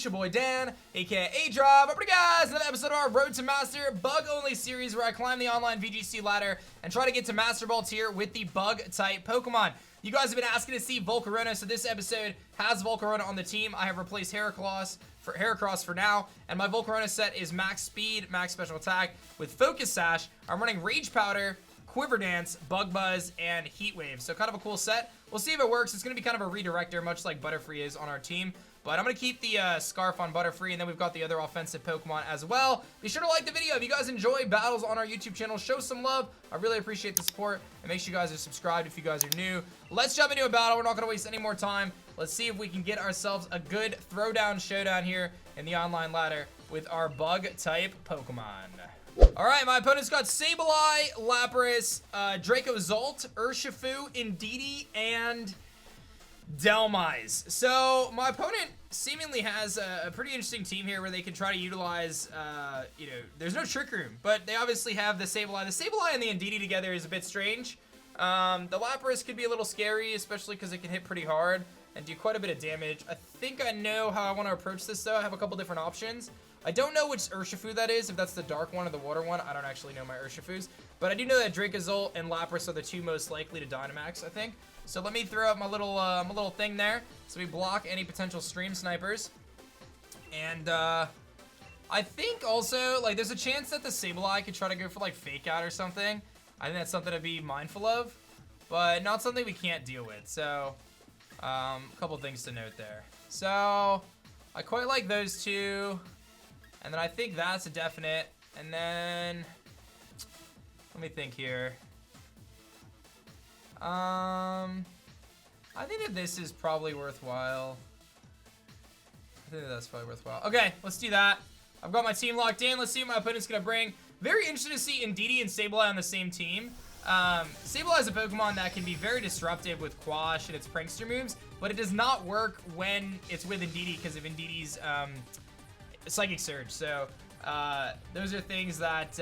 your boy Dan, aka aDrive. Up guys, another episode of our Road to Master bug-only series where I climb the online VGC ladder and try to get to Masterball Tier with the bug-type Pokemon. You guys have been asking to see Volcorona, so this episode has Volcorona on the team. I have replaced Heracross for now, and my Volcorona set is max speed, max special attack with Focus Sash. I'm running Rage Powder, Quiver Dance, Bug Buzz, and Heat Wave. So kind of a cool set. We'll see if it works. It's going to be kind of a redirector, much like Butterfree is on our team. But I'm going to keep the Scarf on Butterfree, and then we've got the other offensive Pokemon as well. Be sure to like the video. If you guys enjoy battles on our YouTube channel, show some love. I really appreciate the support. And make sure you guys are subscribed if you guys are new. Let's jump into a battle. We're not going to waste any more time. Let's see if we can get ourselves a good throwdown showdown here in the online ladder with our bug-type Pokemon. Alright, my opponent's got Sableye, Lapras, Dracozolt, Urshifu, Indeedee, and Dhelmise. So, my opponent seemingly has a pretty interesting team here where they can try to utilize, there's no Trick Room, but they obviously have the Sableye. The Sableye and the Indeedee together is a bit strange. The Lapras could be a little scary, especially because it can hit pretty hard and do quite a bit of damage. I think I know how I want to approach this, though. I have a couple different options. I don't know which Urshifu that is, if that's the dark one or the water one. I don't actually know my Urshifus. But I do know that Dracozolt and Lapras are the two most likely to Dynamax, I think. So let me throw up my little thing there, so we block any potential stream snipers. And I think also, like, there's a chance that the Sableye could try to go for, like, Fake Out or something. I think that's something to be mindful of, but not something we can't deal with. So, a couple things to note there. So, I quite like those two. And then I think that's a definite. And then, let me think here. I think that this is probably worthwhile. I think that's probably worthwhile. Okay, let's do that. I've got my team locked in. Let's see what my opponent's going to bring. Very interested to see Indeedee and Sableye on the same team. Sableye is a Pokemon that can be very disruptive with Quash and its prankster moves, but it does not work when it's with Indeedee because of Indeedee's Psychic Surge. So those are things that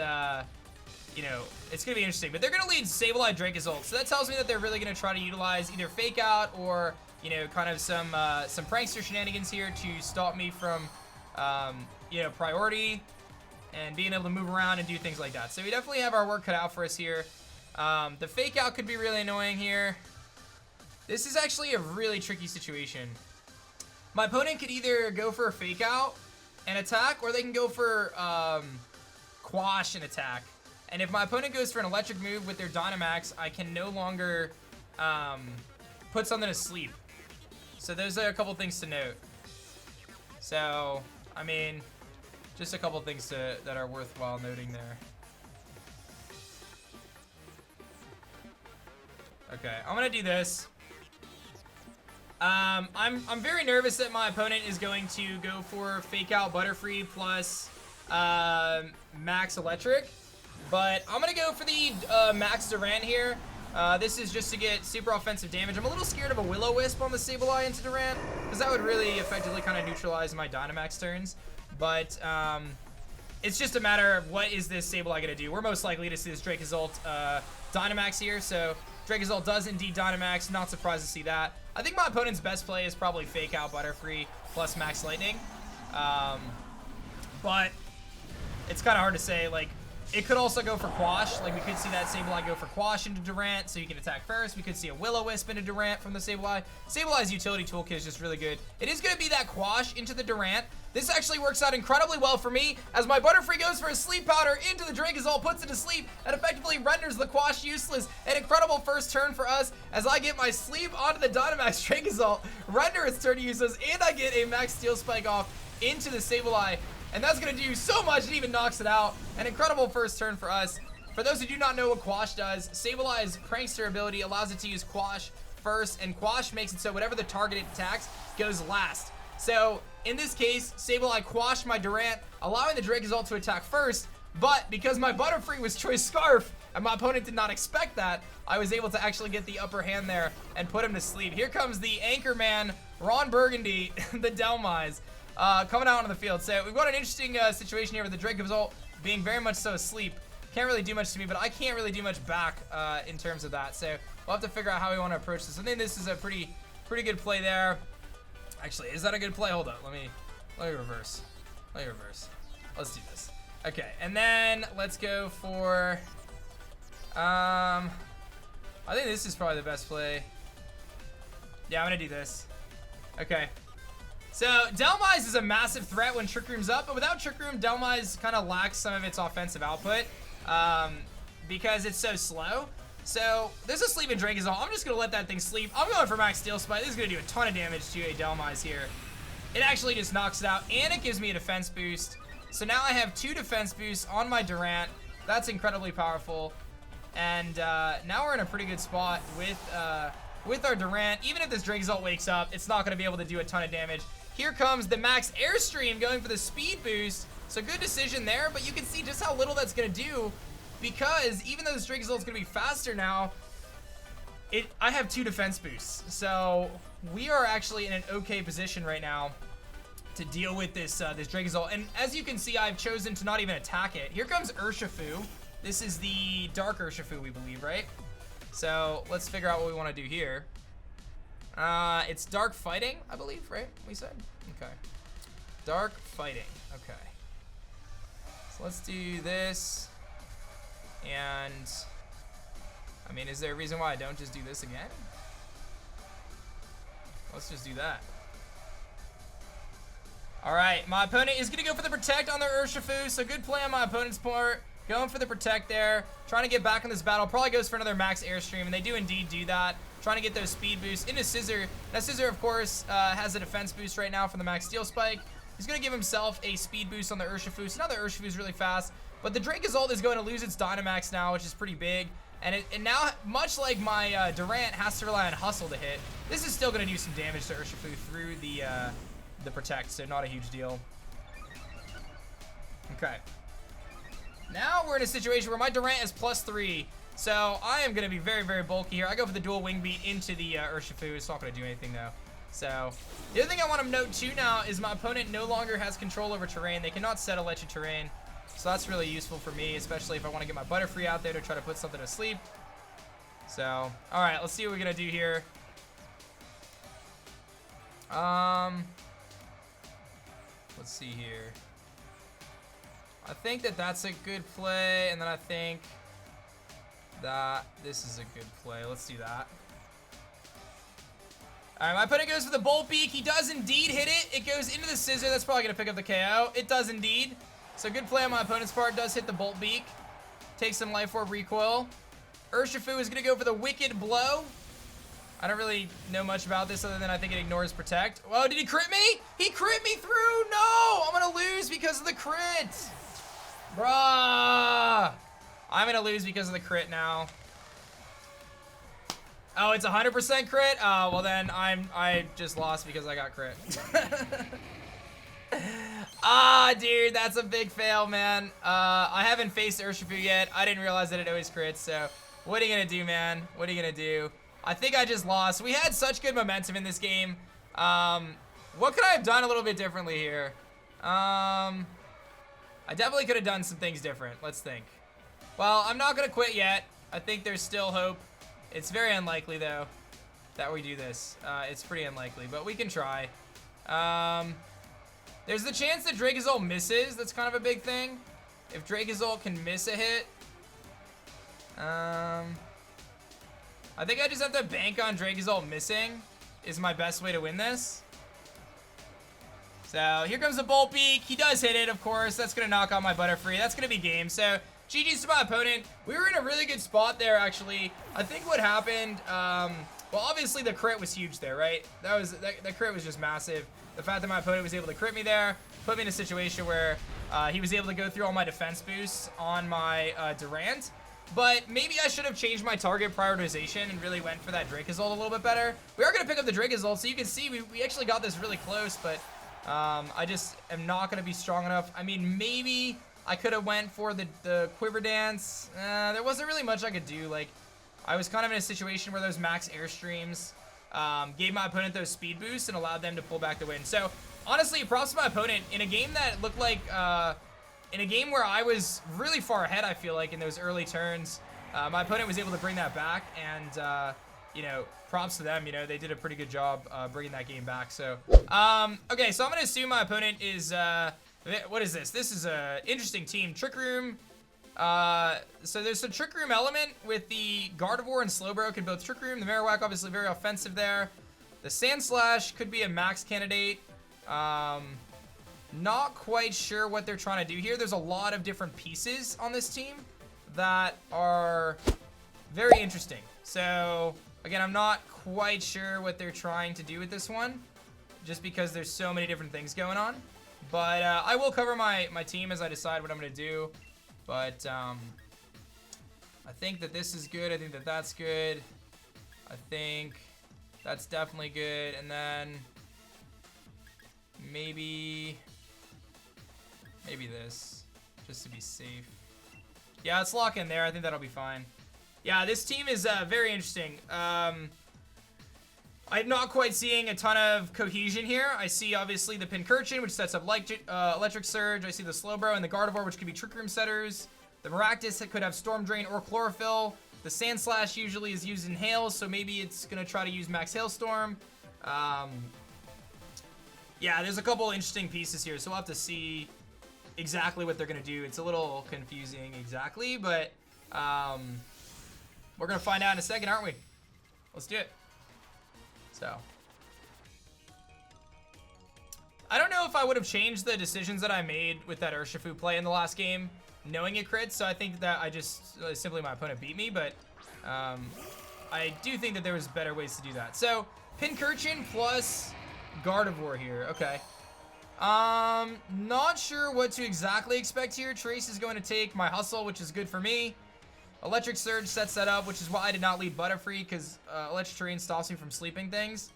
it's gonna be interesting. But they're gonna lead Sableye, Dracozolt, so that tells me that they're really gonna try to utilize either Fake Out or kind of some prankster shenanigans here to stop me from priority and being able to move around and do things like that. So we definitely have our work cut out for us here. The Fake Out could be really annoying here. This is actually a really tricky situation. My opponent could either go for a Fake Out and attack, or they can go for Quash and attack. And if my opponent goes for an electric move with their Dynamax, I can no longer put something to sleep. So those are a couple things to note. So, I mean, just a couple things that are worthwhile noting there. Okay, I'm gonna do this. I'm very nervous that my opponent is going to go for Fake Out Butterfree plus Max Electric, but I'm gonna go for the Max Durant here. This is just to get super offensive damage. I'm a little scared of a Will-O-Wisp on the Sableye into Durant, because that would really effectively kind of neutralize my Dynamax turns. But it's just a matter of what is this Sableye gonna do. We're most likely to see this Dracozolt Dynamax here, so Dracozolt does indeed Dynamax. Not surprised to see that. I think my opponent's best play is probably Fake Out Butterfree plus Max Lightning. But it's kind of hard to say. Like, it could also go for Quash. Like, we could see that Sableye go for Quash into Durant, so you can attack first. We could see a Will-O-Wisp into Durant from the Sableye. Sableye's utility toolkit is just really good. It is going to be that Quash into the Durant. This actually works out incredibly well for me, as my Butterfree goes for a Sleep Powder into the Dracozolt, puts it to sleep, and effectively renders the Quash useless. An incredible first turn for us, as I get my sleep onto the Dynamax Dracozolt, render its turn useless, and I get a Max Steel Spike off into the Sableye. And that's going to do so much, it even knocks it out. An incredible first turn for us. For those who do not know what Quash does, Sableye's Prankster ability allows it to use Quash first, and Quash makes it so whatever the target it attacks goes last. So, in this case, Sableye quashed my Durant, allowing the Dracozolt to attack first, but because my Butterfree was Choice Scarf, and my opponent did not expect that, I was able to actually get the upper hand there and put him to sleep. Here comes the Anchorman, Ron Burgundy, the Dhelmise. Coming out onto the field. So we've got an interesting situation here with the Dracozolt being very much so asleep. Can't really do much to me, but I can't really do much back in terms of that. So we'll have to figure out how we want to approach this. I think this is a pretty good play there. Actually, is that a good play? Hold up. Let me Let me reverse. Let's do this. Okay, and then let's go for, I think this is probably the best play. Yeah, I'm gonna do this. Okay. So, Dhelmise is a massive threat when Trick Room's up, but without Trick Room, Dhelmise kind of lacks some of its offensive output because it's so slow. So, there's a sleeping Dragonzol. I'm just going to let that thing sleep. I'm going for Max Steel Spike. This is going to do a ton of damage to a Dhelmise here. It actually just knocks it out, and it gives me a defense boost. So now I have 2 defense boosts on my Durant. That's incredibly powerful. And now we're in a pretty good spot with our Durant. Even if this Dragonzol wakes up, it's not going to be able to do a ton of damage. Here comes the Max Airstream going for the speed boost. So good decision there, but you can see just how little that's going to do because even though this Dragonzol is going to be faster now, I have 2 defense boosts. So we are actually in an okay position right now to deal with this Dragonzol. And as you can see, I've chosen to not even attack it. Here comes Urshifu. This is the Dark Urshifu, we believe, right? So let's figure out what we want to do here. It's Dark Fighting, I believe, right? We said? Okay. Dark Fighting. Okay. So let's do this. And, I mean, is there a reason why I don't just do this again? Let's just do that. Alright, my opponent is going to go for the Protect on their Urshifu, so good play on my opponent's part. Going for the Protect there. Trying to get back in this battle. Probably goes for another Max Airstream, and they do indeed do that. Trying to get those speed boosts into Scissor. Now, Scissor, of course, has a defense boost right now from the Max Steel Spike. He's going to give himself a speed boost on the Urshifu. So now the Urshifu is really fast. But the Dragonzol is going to lose its Dynamax now, which is pretty big. And now, much like my Durant has to rely on Hustle to hit, this is still going to do some damage to Urshifu through the Protect, so not a huge deal. Okay. Now we're in a situation where my Durant is +3, so I am going to be very, very bulky here. I go for the dual wing beat into the Urshifu. It's not going to do anything, though. So, the other thing I want to note, too, now is my opponent no longer has control over terrain. They cannot set Electric terrain, so that's really useful for me, especially if I want to get my Butterfree out there to try to put something to sleep. So, alright, let's see what we're going to do here. Let's see here. I think that that's a good play, and then I think that this is a good play. Let's do that. Alright, my opponent goes for the Bolt Beak. He does indeed hit it. It goes into the Scissor. That's probably going to pick up the KO. It does indeed. So good play on my opponent's part. Does hit the Bolt Beak. Takes some Life Orb recoil. Urshifu is going to go for the Wicked Blow. I don't really know much about this other than I think it ignores Protect. Whoa, did he crit me? He crit me through! No! I'm going to lose because of the crit. Bruh. I'm going to lose because of the crit now. Oh, it's 100% crit? Oh, well then I just lost because I got crit. Ah, dude, that's a big fail, man. I haven't faced Urshifu yet. I didn't realize that it always crits, so what are you going to do, man? What are you going to do? I think I just lost. We had such good momentum in this game. What could I have done a little bit differently here? I definitely could have done some things different. Let's think. Well, I'm not going to quit yet. I think there's still hope. It's very unlikely, though, that we do this. It's pretty unlikely, but we can try. There's the chance that Dragonzol misses. That's kind of a big thing. If Dragonzol can miss a hit. I think I just have to bank on Dragonzol missing is my best way to win this. So here comes the Bolt Beak. He does hit it, of course. That's going to knock out my Butterfree. That's going to be game. So GG's to my opponent. We were in a really good spot there, actually. I think what happened, well, obviously the crit was huge there, right? That crit was just massive. The fact that my opponent was able to crit me there put me in a situation where he was able to go through all my defense boosts on my Durant. But maybe I should have changed my target prioritization and really went for that Dragonzol a little bit better. We are going to pick up the Dragonzol, so you can see we actually got this really close, but I just am not going to be strong enough. I mean, maybe I could have went for the Quiver Dance. There wasn't really much I could do. Like, I was kind of in a situation where those Max Airstreams gave my opponent those speed boosts and allowed them to pull back the win. So, honestly, props to my opponent. In a game that looked like... in a game where I was really far ahead, I feel like, in those early turns, my opponent was able to bring that back, and you know, props to them. You know, they did a pretty good job bringing that game back. So, okay, so I'm gonna assume my opponent is what is this? This is a interesting team. Trick Room. So there's a Trick Room element with the Gardevoir and Slowbro can both Trick Room. The Marowak obviously very offensive there. The Sandslash could be a max candidate. Not quite sure what they're trying to do here. There's a lot of different pieces on this team that are very interesting. So again, I'm not quite sure what they're trying to do with this one, just because there's so many different things going on. But I will cover my team as I decide what I'm going to do. But I think that this is good. I think that that's good. I think that's definitely good. And then maybe this, just to be safe. Yeah, let's lock in there. I think that'll be fine. Yeah, this team is very interesting. I'm not quite seeing a ton of cohesion here. I see, obviously, the Pincurchin, which sets up Electric Surge. I see the Slowbro and the Gardevoir, which could be Trick Room setters. The Maractus that could have Storm Drain or Chlorophyll. The Sandslash usually is used in Hail, so maybe it's going to try to use Max Hailstorm. Yeah, there's a couple interesting pieces here, so we'll have to see exactly what they're going to do. It's a little confusing exactly, but we're going to find out in a second, aren't we? Let's do it. So, I don't know if I would have changed the decisions that I made with that Urshifu play in the last game, knowing it crits, so I think that I just, simply my opponent beat me, but I do think that there was better ways to do that. So, Pincurchin plus Gardevoir here, okay. Not sure what to exactly expect here. Trace is going to take my Hustle, which is good for me. Electric Surge sets that up, which is why I did not lead Butterfree, because Electric Terrain stops me from sleeping things.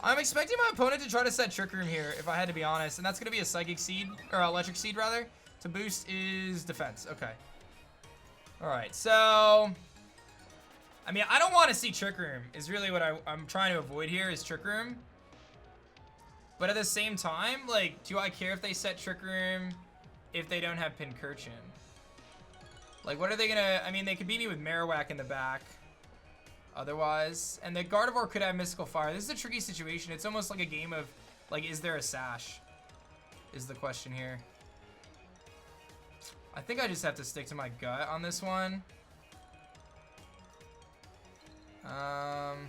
I'm expecting my opponent to try to set Trick Room here, if I had to be honest, and that's going to be a Psychic Seed, or Electric Seed, rather, to boost his defense. Okay. Alright, so I mean, I don't want to see Trick Room, is really what I'm trying to avoid here, is Trick Room. But at the same time, like, do I care if they set Trick Room if they don't have Pincurchin? Like, what are they gonna... I mean, they could beat me with Marowak in the back. Otherwise. And the Gardevoir could have Mystical Fire. This is a tricky situation. It's almost like a game of, like, is there a Sash? Is the question here. I think I just have to stick to my gut on this one. I'm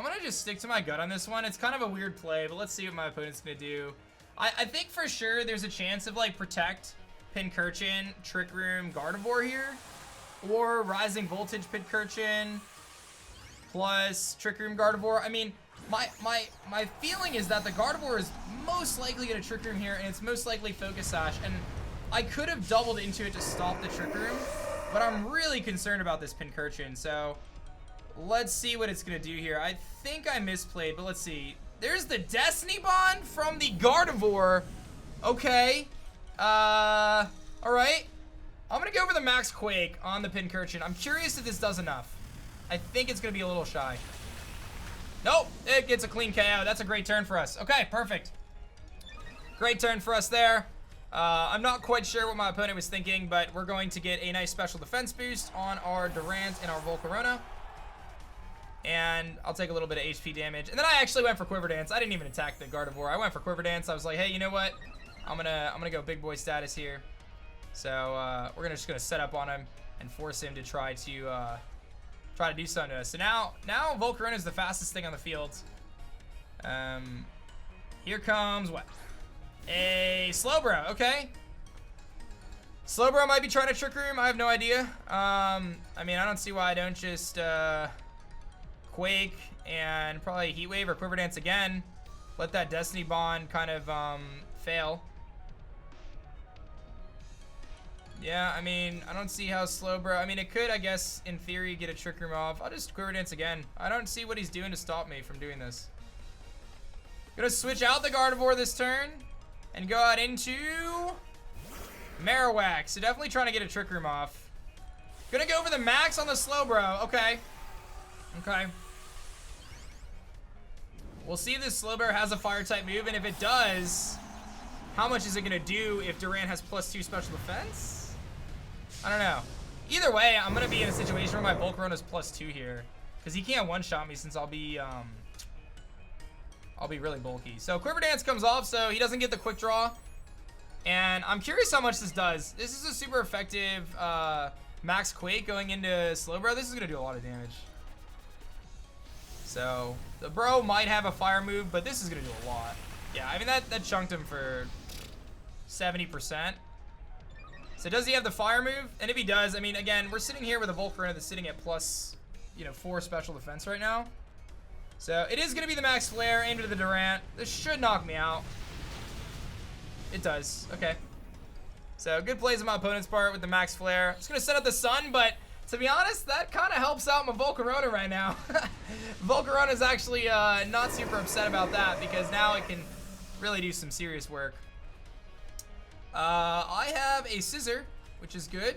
gonna just stick to my gut on this one. It's kind of a weird play, but let's see what my opponent's gonna do. I think for sure there's a chance of, like, Protect, Pincurchin, Trick Room, Gardevoir here. Or Rising Voltage Pincurchin plus Trick Room Gardevoir. I mean, my feeling is that the Gardevoir is most likely going to Trick Room here, and it's most likely Focus Sash. And I could have doubled into it to stop the Trick Room, but I'm really concerned about this Pincurchin. So let's see what it's going to do here. I think I misplayed, but let's see. There's the Destiny Bond from the Gardevoir. Okay. Alright. I'm going to go for the Max Quake on the Pincurchin. I'm curious if this does enough. I think it's going to be a little shy. Nope. It gets a clean KO. That's a great turn for us. Okay, perfect. Great turn for us there. I'm not quite sure what my opponent was thinking, but we're going to get a nice special defense boost on our Durant and our Volcorona. And I'll take a little bit of HP damage. And then I actually went for Quiver Dance. I didn't even attack the Gardevoir. I went for Quiver Dance. I was like, hey, you know what? I'm gonna go big boy status here. So we're just gonna set up on him and force him to try to do something to us. So now Volcarona is the fastest thing on the field. Here comes what? A Slowbro. Okay. Slowbro might be trying to Trick Room. I have no idea. I mean, I don't see why I don't just Quake and probably Heat Wave or Quiver Dance again. Let that Destiny Bond kind of fail. Yeah, I mean, I don't see how Slowbro... I mean, it could, I guess, in theory, get a Trick Room off. I'll just Quiver Dance again. I don't see what he's doing to stop me from doing this. Gonna switch out the Gardevoir this turn and go out into Marowak. So definitely trying to get a Trick Room off. Gonna go for the max on the Slowbro. Okay. Okay. We'll see if this Slowbro has a Fire-type move, and if it does, how much is it gonna do if Durant has +2 special defense? I don't know. Either way, I'm gonna be in a situation where my Volcorona's +2 here, because he can't one-shot me since I'll be really bulky. So Quiver Dance comes off, so he doesn't get the quick draw. And I'm curious how much this does. This is a super effective Max Quake going into Slowbro. This is gonna do a lot of damage. So the bro might have a fire move, but this is gonna do a lot. Yeah, I mean that chunked him for 70%. So does he have the fire move? And if he does, I mean, again, we're sitting here with a Volcorona that's sitting at plus, 4 special defense right now. So it is going to be the Max Flare into the Durant. This should knock me out. It does. Okay. So good plays on my opponent's part with the Max Flare. It's going to set up the Sun, but to be honest, that kind of helps out my Volcorona right now. Volcorona is actually not super upset about that because now it can really do some serious work. I have a Scissor, which is good.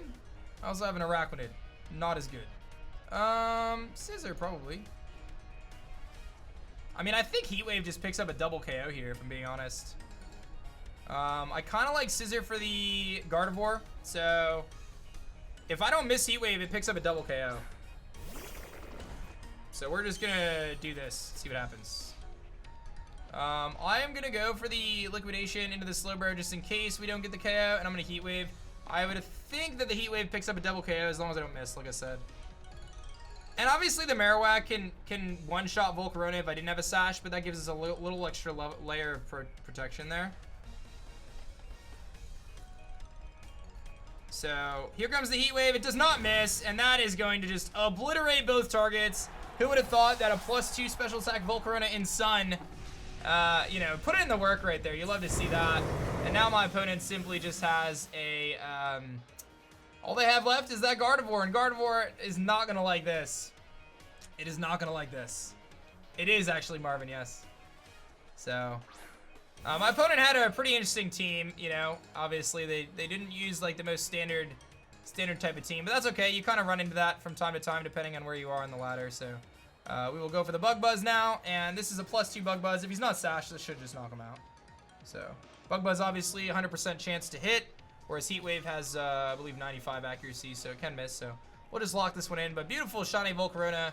I also have an Arachnid. Not as good. Scissor, probably. I mean, I think Heat Wave just picks up a double KO here, if I'm being honest. I kind of like Scissor for the Gardevoir. So, if I don't miss Heat Wave, it picks up a double KO. So, we're just going to do this, see what happens. I am going to go for the Liquidation into the Slowbro just in case we don't get the KO, and I'm going to Heat Wave. I would think that the Heat Wave picks up a double KO as long as I don't miss, like I said. And obviously the Marowak can one-shot Volcorona if I didn't have a Sash, but that gives us a little extra layer of protection there. So here comes the Heat Wave. It does not miss, and that is going to just obliterate both targets. Who would have thought that a +2 special attack Volcorona in Sun, put it in the work right there. You love to see that. And now my opponent simply just has a, all they have left is that Gardevoir, and Gardevoir is not gonna like this. It is not gonna like this. It is actually Marvin, yes. So, my opponent had a pretty interesting team, obviously they didn't use like the most standard type of team, but that's okay. You kind of run into that from time to time depending on where you are in the ladder, so. We will go for the Bug Buzz now, and this is a +2 Bug Buzz. If he's not Sash, this should just knock him out. So, Bug Buzz obviously 100% chance to hit, whereas Heat Wave has, I believe, 95 accuracy, so it can miss. So, we'll just lock this one in. But beautiful shiny Volcorona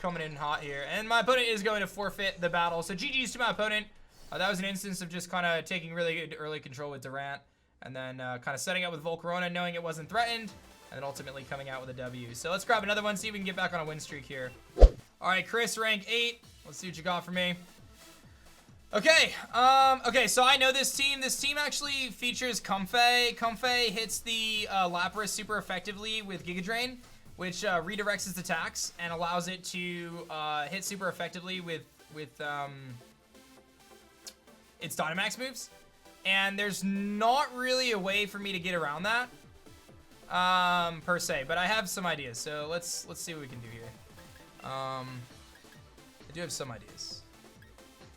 coming in hot here. And my opponent is going to forfeit the battle. So, GG's to my opponent. That was an instance of just kind of taking really good early control with Durant, and then kind of setting up with Volcorona, knowing it wasn't threatened, and then ultimately coming out with a W. So, let's grab another one, see if we can get back on a win streak here. All right, Chris, rank 8. Let's see what you got for me. Okay, so I know this team. This team actually features Comfey. Comfey hits the Lapras super effectively with Giga Drain, which redirects its attacks and allows it to hit super effectively with its Dynamax moves. And there's not really a way for me to get around that, per se. But I have some ideas, so let's see what we can do here. I do have some ideas.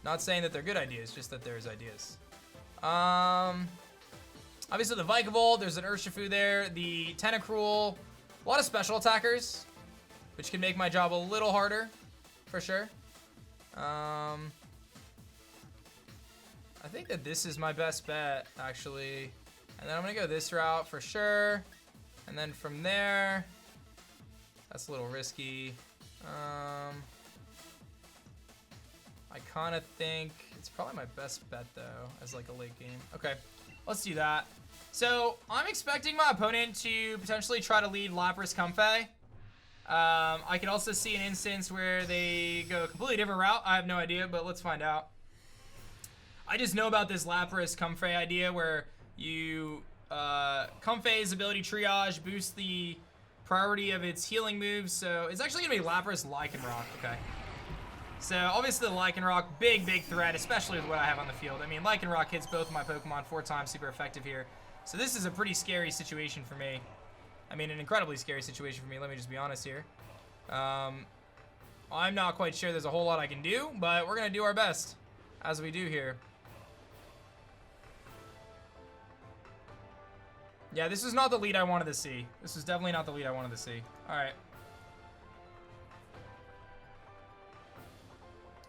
Not saying that they're good ideas, just that there's ideas. Obviously the Vikavolt, there's an Urshifu there, the Tentacruel, a lot of special attackers, which can make my job a little harder, for sure. I think that this is my best bet, actually. And then I'm gonna go this route for sure. And then from there, that's a little risky. I kind of think it's probably my best bet though, as like a late game. Okay, let's do that. So I'm expecting my opponent to potentially try to lead Lapras Comfey. I could also see an instance where they go a completely different route. I have no idea, but let's find out. I just know about this Lapras Comfey idea where you Comfey's ability triage boosts the priority of its healing moves, so it's actually gonna be Lapras Lycanroc. Okay. So obviously the Lycanroc, big threat, especially with what I have on the field. I mean, Lycanroc hits both of my Pokemon 4 times, super effective here. So this is a pretty scary situation for me. I mean, an incredibly scary situation for me, let me just be honest here. I'm not quite sure there's a whole lot I can do, but we're gonna do our best, as we do here. Yeah, this is not the lead I wanted to see. This is definitely not the lead I wanted to see. All right.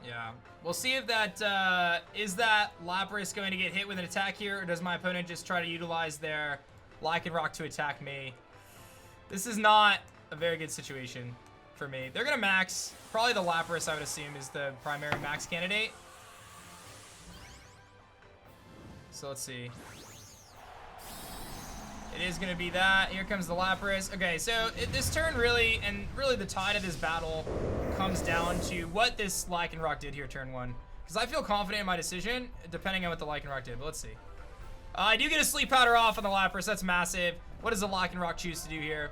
Yeah, we'll see if that, is that Lapras going to get hit with an attack here, or does my opponent just try to utilize their Lycanroc to attack me? This is not a very good situation for me. They're gonna max. Probably the Lapras, I would assume, is the primary max candidate. So let's see. It is gonna be that. Here comes the Lapras. Okay, so this turn really, and really the tide of this battle comes down to what this Lycanroc did here turn 1. Because I feel confident in my decision, depending on what the Lycanroc did. But let's see. I do get a Sleep Powder off on the Lapras. That's massive. What does the Lycanroc choose to do here?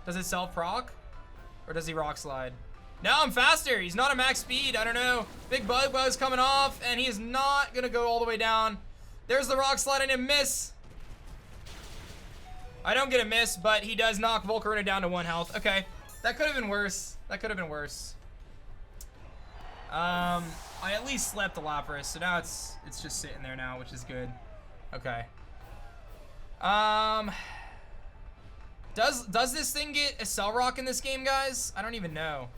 Does it self-proc? Or does he Rock Slide? No, I'm faster. He's not a max speed. I don't know. Big Buzz coming off, and he is not going to go all the way down. There's the Rock Slide and a miss. I don't get a miss, but he does knock Volcorona down to 1 health. Okay, that could have been worse. That could have been worse. I at least slept the Lapras, so now it's just sitting there now, which is good. Okay. Does this thing get Accel Rock in this game, guys? I don't even know.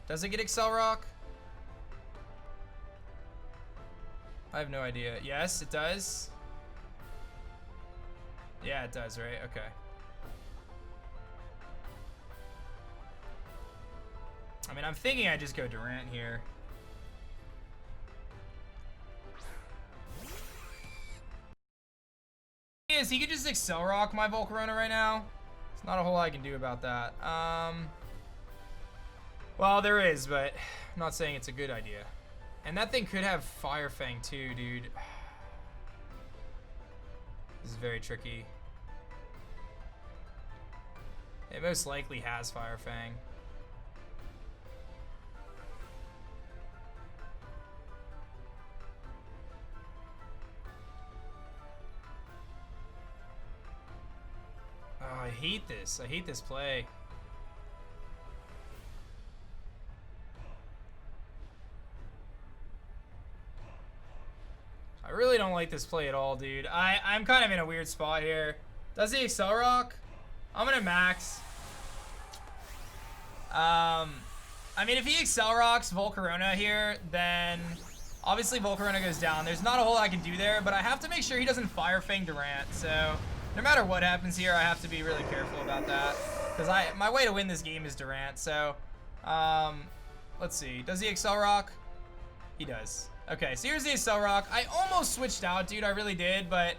Does it get Accel Rock? I have no idea. Yes, it does. Yeah, it does, right? Okay. I mean, I'm thinking I just go Durant here. He could just Accel Rock my Volcarona right now. There's not a whole lot I can do about that. Well, there is, but I'm not saying it's a good idea. And that thing could have Fire Fang too, dude. This is very tricky. It most likely has Fire Fang. Oh, I hate this. I hate this play. I really don't like this play at all, dude. I'm kind of in a weird spot here. Does he Accel Rock? I'm gonna max. I mean, if he Accel Rocks Volcorona here, then obviously Volcorona goes down. There's not a whole lot I can do there, but I have to make sure he doesn't Fire Fang Durant. So no matter what happens here, I have to be really careful about that, because my way to win this game is Durant. So let's see. Does he Accel Rock? He does. Okay, so here's the Accel Rock. I almost switched out, dude. I really did, but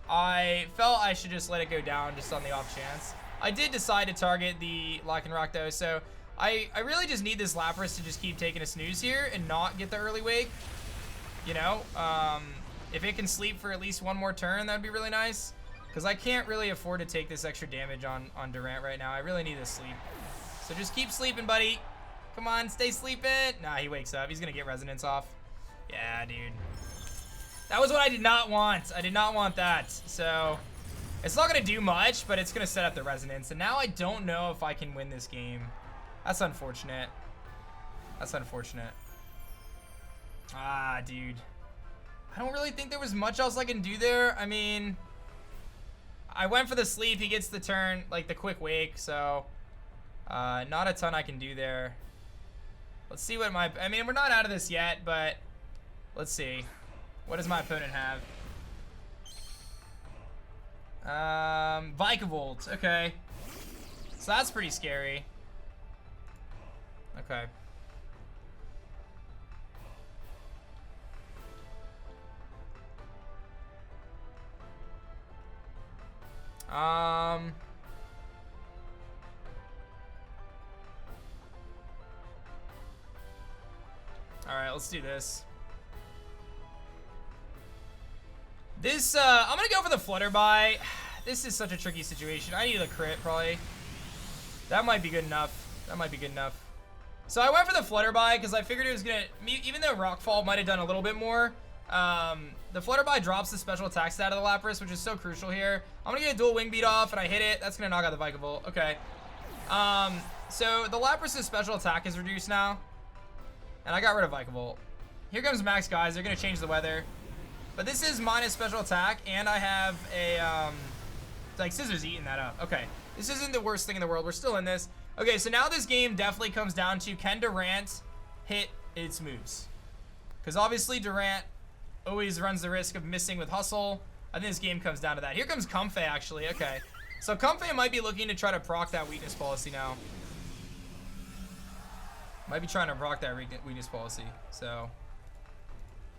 I felt I should just let it go down just on the off chance. I did decide to target the Lycanroc though, so I really just need this Lapras to just keep taking a snooze here and not get the early wake. You know, if it can sleep for at least one more turn, that'd be really nice, because I can't really afford to take this extra damage on Durant right now. I really need this sleep. So just keep sleeping, buddy. Come on, stay sleeping. Nah, he wakes up. He's gonna get Resonance off. Yeah, dude. That was what I did not want. I did not want that. So it's not gonna do much, but it's gonna set up the Resonance. And now I don't know if I can win this game. That's unfortunate. That's unfortunate. Ah, dude. I don't really think there was much else I can do there. I mean, I went for the sleep. He gets the turn, like the quick wake. So not a ton I can do there. Let's see what my, I mean, we're not out of this yet, but let's see. What does my opponent have? Vikavolt. Okay. So that's pretty scary. Okay. Alright, let's do this. I'm gonna go for the Flutterby. This is such a tricky situation. I need a crit, probably. That might be good enough. That might be good enough. So I went for the Flutterby because I figured it was gonna, even though Rockfall might have done a little bit more, the Flutterby drops the special attack stat of the Lapras, which is so crucial here. I'm gonna get a dual wing beat off, and I hit it. That's gonna knock out the Vikavolt. Okay. So the Lapras' special attack is reduced now, and I got rid of Vikavolt. Here comes Max, guys. They're gonna change the weather. But this is minus special attack, and I have a, like, Scissors eating that up. Okay, this isn't the worst thing in the world. We're still in this. Okay, so now this game definitely comes down to, can Durant hit its moves? Because obviously Durant always runs the risk of missing with Hustle. I think this game comes down to that. Here comes Comfey, actually. Okay, So Comfey might be looking to try to proc that weakness policy now. Might be trying to proc that weakness policy. So,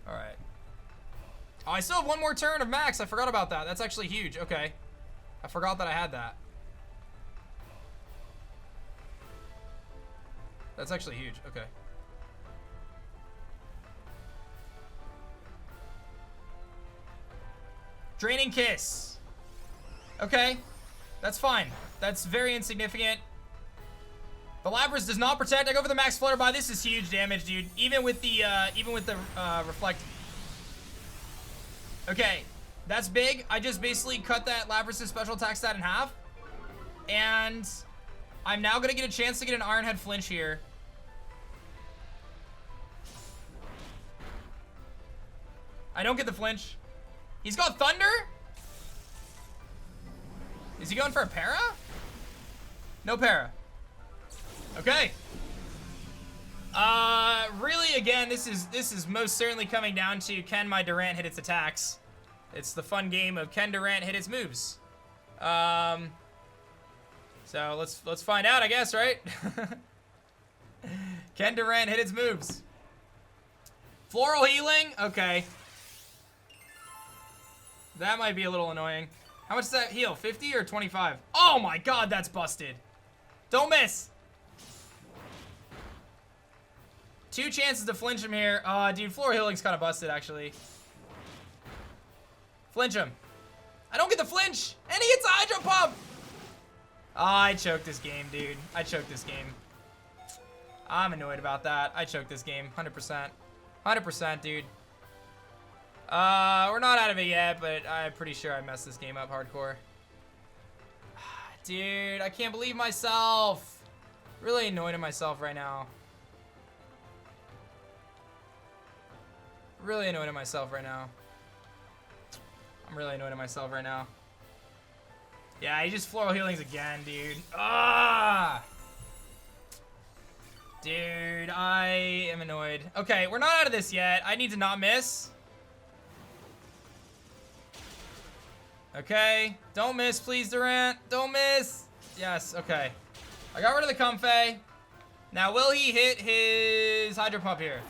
all right. Oh, I still have one more turn of max. I forgot about that. That's actually huge. Okay. I forgot that I had that. That's actually huge. Okay. Draining Kiss. Okay. That's fine. That's very insignificant. The Lapras does not protect. I go for the max Flutterby. This is huge damage, dude. Even with the reflect. Okay. That's big. I just basically cut that Lapras' special attack stat in half. And I'm now going to get a chance to get an Iron Head flinch here. I don't get the flinch. He's got Thunder? Is he going for a para? No para. Okay. Really, again, this is most certainly coming down to can my Durant hit its attacks. It's the fun game of can Durant hit its moves. So let's find out, I guess, right? Can Durant hit its moves? Floral Healing? Okay. That might be a little annoying. How much does that heal? 50 or 25? Oh my god, that's busted. Don't miss. 2 chances to flinch him here. Dude, Floral Healing's kind of busted, actually. Flinch him. I don't get the flinch. And he hits a Hydro Pump. I choked this game, dude. I choked this game. I'm annoyed about that. I choked this game. 100%. 100%, dude. We're not out of it yet, but I'm pretty sure I messed this game up hardcore. Dude, I can't believe myself. Really annoyed at myself right now. Really annoyed at myself right now. I'm really annoyed at myself right now. Yeah, he just Floral Healings again, dude. Ah! Dude, I am annoyed. Okay, we're not out of this yet. I need to not miss. Okay, don't miss, please, Durant. Don't miss. Yes, okay. I got rid of the Comfey. Now, will he hit his Hydro Pump here?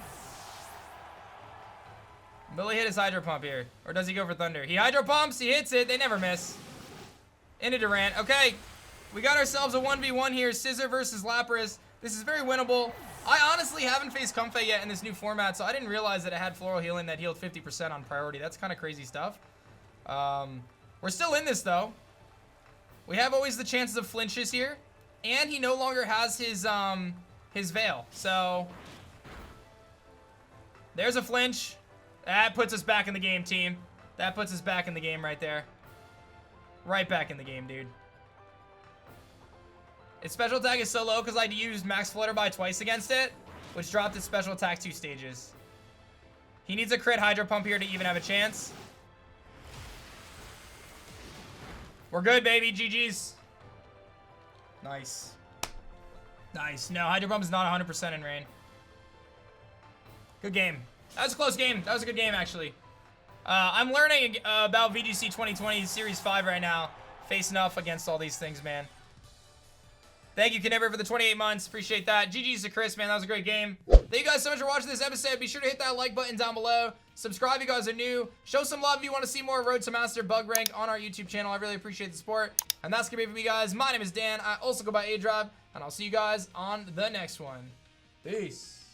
Will he hit his Hydro Pump here? Or does he go for Thunder? He Hydro Pumps, he hits it, they never miss. Into Durant. Okay, we got ourselves a 1v1 here. Scissor versus Lapras. This is very winnable. I honestly haven't faced Comfey yet in this new format, so I didn't realize that it had Floral Healing that healed 50% on priority. That's kind of crazy stuff. We're still in this, though. We have always the chances of flinches here. And he no longer has his Veil. So, there's a flinch. That puts us back in the game, team. That puts us back in the game right there. Right back in the game, dude. Its special attack is so low because I used Max Flutterby twice against it, which dropped its special attack 2 stages. He needs a crit Hydro Pump here to even have a chance. We're good, baby. GG's. Nice. Nice. No, Hydro Pump is not 100% in rain. Good game. That was a close game. That was a good game, actually. I'm learning about VGC 2020 Series 5 right now. Facing off against all these things, man. Thank you, Knibber, for the 28 months. Appreciate that. GG's to Chris, man. That was a great game. Thank you guys so much for watching this episode. Be sure to hit that like button down below. Subscribe if you guys are new. Show some love if you want to see more Road to Master Bug Rank on our YouTube channel. I really appreciate the support. And that's going to be it for me, guys. My name is Dan. I also go by aDrive. And I'll see you guys on the next one. Peace.